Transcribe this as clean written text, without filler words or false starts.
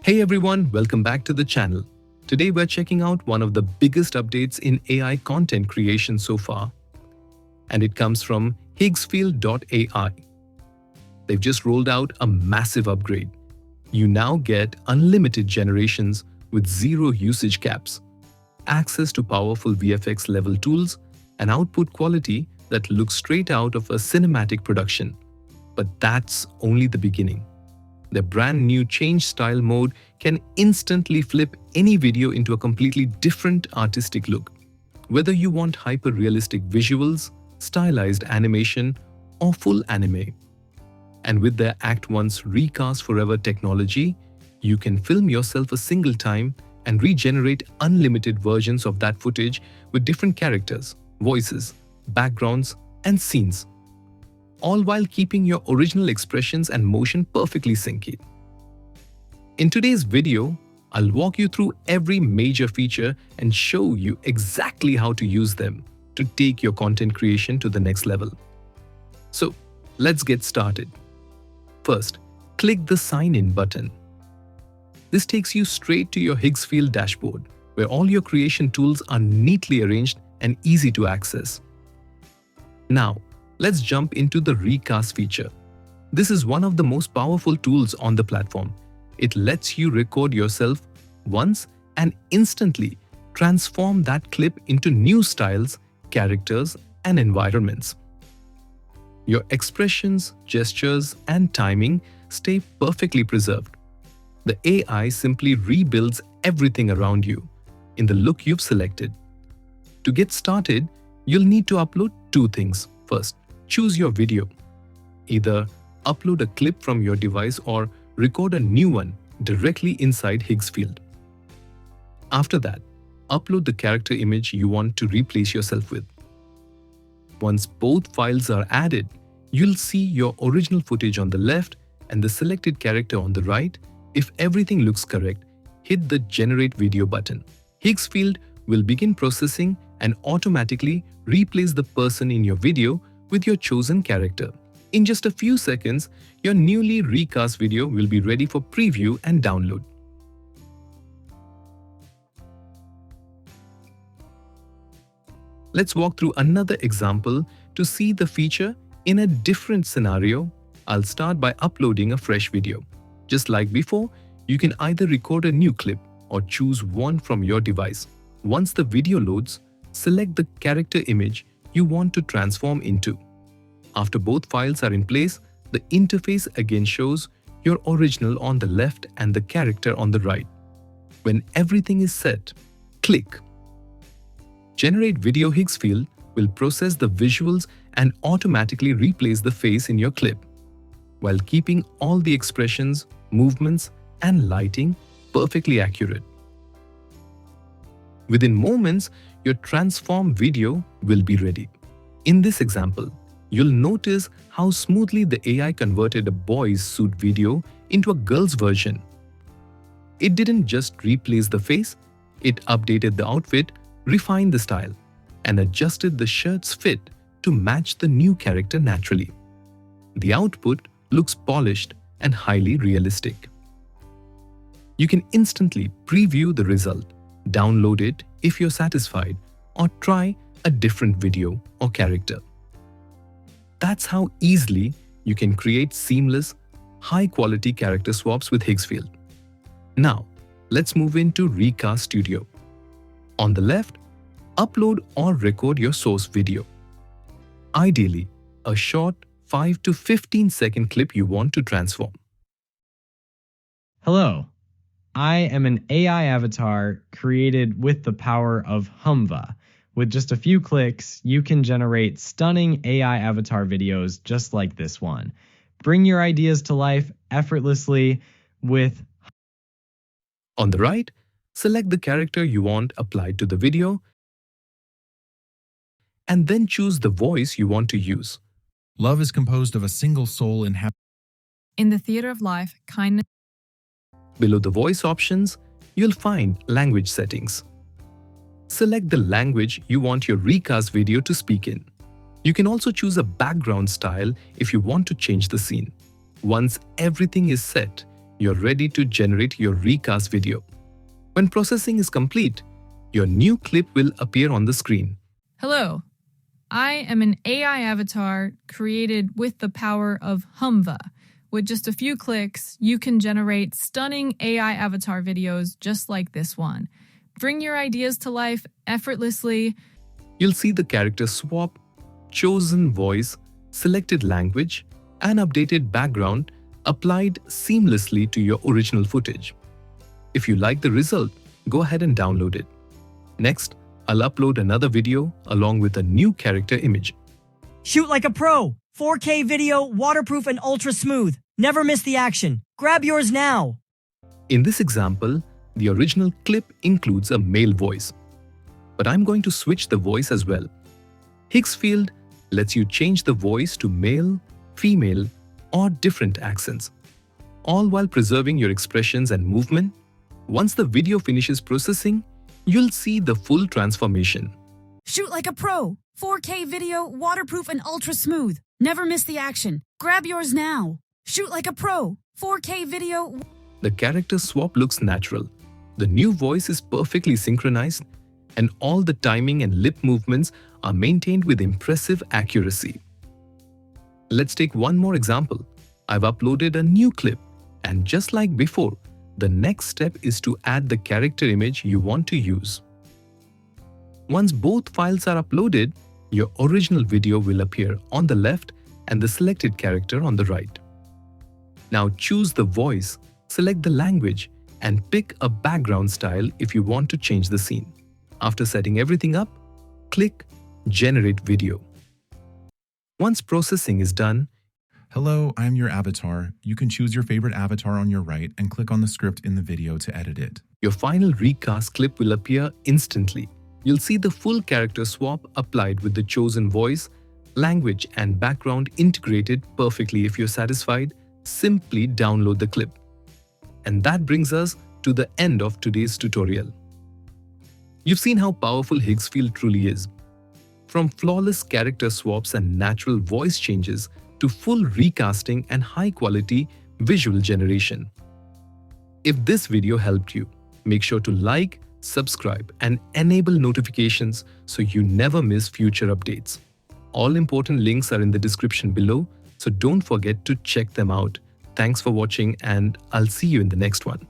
Hey everyone, welcome back to the channel. Today we're checking out one of the biggest updates in AI content creation so far. And it comes from Higgsfield.ai. They've just rolled out a massive upgrade. You now get unlimited generations with zero usage caps, access to powerful VFX level tools, and output quality that looks straight out of a cinematic production. But that's only the beginning. The brand new Change Style mode can instantly flip any video into a completely different artistic look. Whether you want hyper-realistic visuals, stylized animation, or full anime. And with their Act Once Recast Forever technology, you can film yourself a single time and regenerate unlimited versions of that footage with different characters, voices, backgrounds, and scenes, all while keeping your original expressions and motion perfectly synced. In today's video, I'll walk you through every major feature and show you exactly how to use them to take your content creation to the next level. So, let's get started. First, click the Sign In button. This takes you straight to your Higgsfield dashboard, where all your creation tools are neatly arranged and easy to access. Now, let's jump into the Recast feature. This is one of the most powerful tools on the platform. It lets you record yourself once and instantly transform that clip into new styles, characters, and environments. Your expressions, gestures, and timing stay perfectly preserved. The AI simply rebuilds everything around you in the look you've selected. To get started, you'll need to upload two things. First, choose your video. Either upload a clip from your device or record a new one directly inside Higgsfield. After that, upload the character image you want to replace yourself with. Once both files are added, you'll see your original footage on the left and the selected character on the right. If everything looks correct, hit the Generate Video button. Higgsfield will begin processing and automatically replace the person in your video with your chosen character. In just a few seconds, your newly recast video will be ready for preview and download. Let's walk through another example to see the feature in a different scenario. I'll start by uploading a fresh video. Just like before, you can either record a new clip or choose one from your device. Once the video loads, select the character image you want to transform into. After both files are in place, the interface again shows your original on the left and the character on the right. When everything is set, click Generate Video. Higgsfield will process the visuals and automatically replace the face in your clip, while keeping all the expressions, movements, and lighting perfectly accurate. Within moments, your transformed video will be ready. In this example, you'll notice how smoothly the AI converted a boy's suit video into a girl's version. It didn't just replace the face, it updated the outfit, refined the style, and adjusted the shirt's fit to match the new character naturally. The output looks polished and highly realistic. You can instantly preview the result, download it if you're satisfied, or try a different video or character. That's how easily you can create seamless, high-quality character swaps with Higgsfield. Now, let's move into Recast Studio. On the left, upload or record your source video. Ideally, a short 5 to 15-second clip you want to transform. Hello, I am an AI avatar created with the power of Humva. With just a few clicks, you can generate stunning AI avatar videos just like this one. Bring your ideas to life effortlessly with... On the right, select the character you want applied to the video, and then choose the voice you want to use. Love is composed of a single soul in the theater of life, kindness. Below the voice options, you'll find language settings. Select the language you want your recast video to speak in. You can also choose a background style if you want to change the scene. Once everything is set, you're ready to generate your recast video. When processing is complete, your new clip will appear on the screen. Hello, I am an AI avatar created with the power of Humva. With just a few clicks, you can generate stunning AI avatar videos just like this one. Bring your ideas to life effortlessly. You'll see the character swap, chosen voice, selected language, and updated background applied seamlessly to your original footage. If you like the result, go ahead and download it. Next, I'll upload another video along with a new character image. Shoot like a pro. 4K video, waterproof and ultra smooth. Never miss the action. Grab yours now. In this example, the original clip includes a male voice. But I'm going to switch the voice as well. Higgsfield lets you change the voice to male, female, or different accents, all while preserving your expressions and movement. Once the video finishes processing, you'll see the full transformation. Shoot like a pro. 4K video, waterproof and ultra smooth. Never miss the action. Grab yours now. Shoot like a pro. 4K video. The character swap looks natural. The new voice is perfectly synchronized, and all the timing and lip movements are maintained with impressive accuracy. Let's take one more example. I've uploaded a new clip, and just like before, the next step is to add the character image you want to use. Once both files are uploaded, your original video will appear on the left and the selected character on the right. Now choose the voice, select the language, and pick a background style if you want to change the scene. After setting everything up, click Generate Video. Once processing is done, Hello, I'm your avatar. You can choose your favorite avatar on your right and click on the script in the video to edit it. your final recast clip will appear instantly. You'll see the full character swap applied with the chosen voice, language, and background integrated perfectly. If you're satisfied, simply download the clip. And that brings us to the end of today's tutorial. You've seen how powerful Higgsfield truly is. From flawless character swaps and natural voice changes to full recasting and high-quality visual generation. If this video helped you, make sure to like, subscribe, and enable notifications so you never miss future updates. All important links are in the description below, so don't forget to check them out. Thanks for watching, and I'll see you in the next one.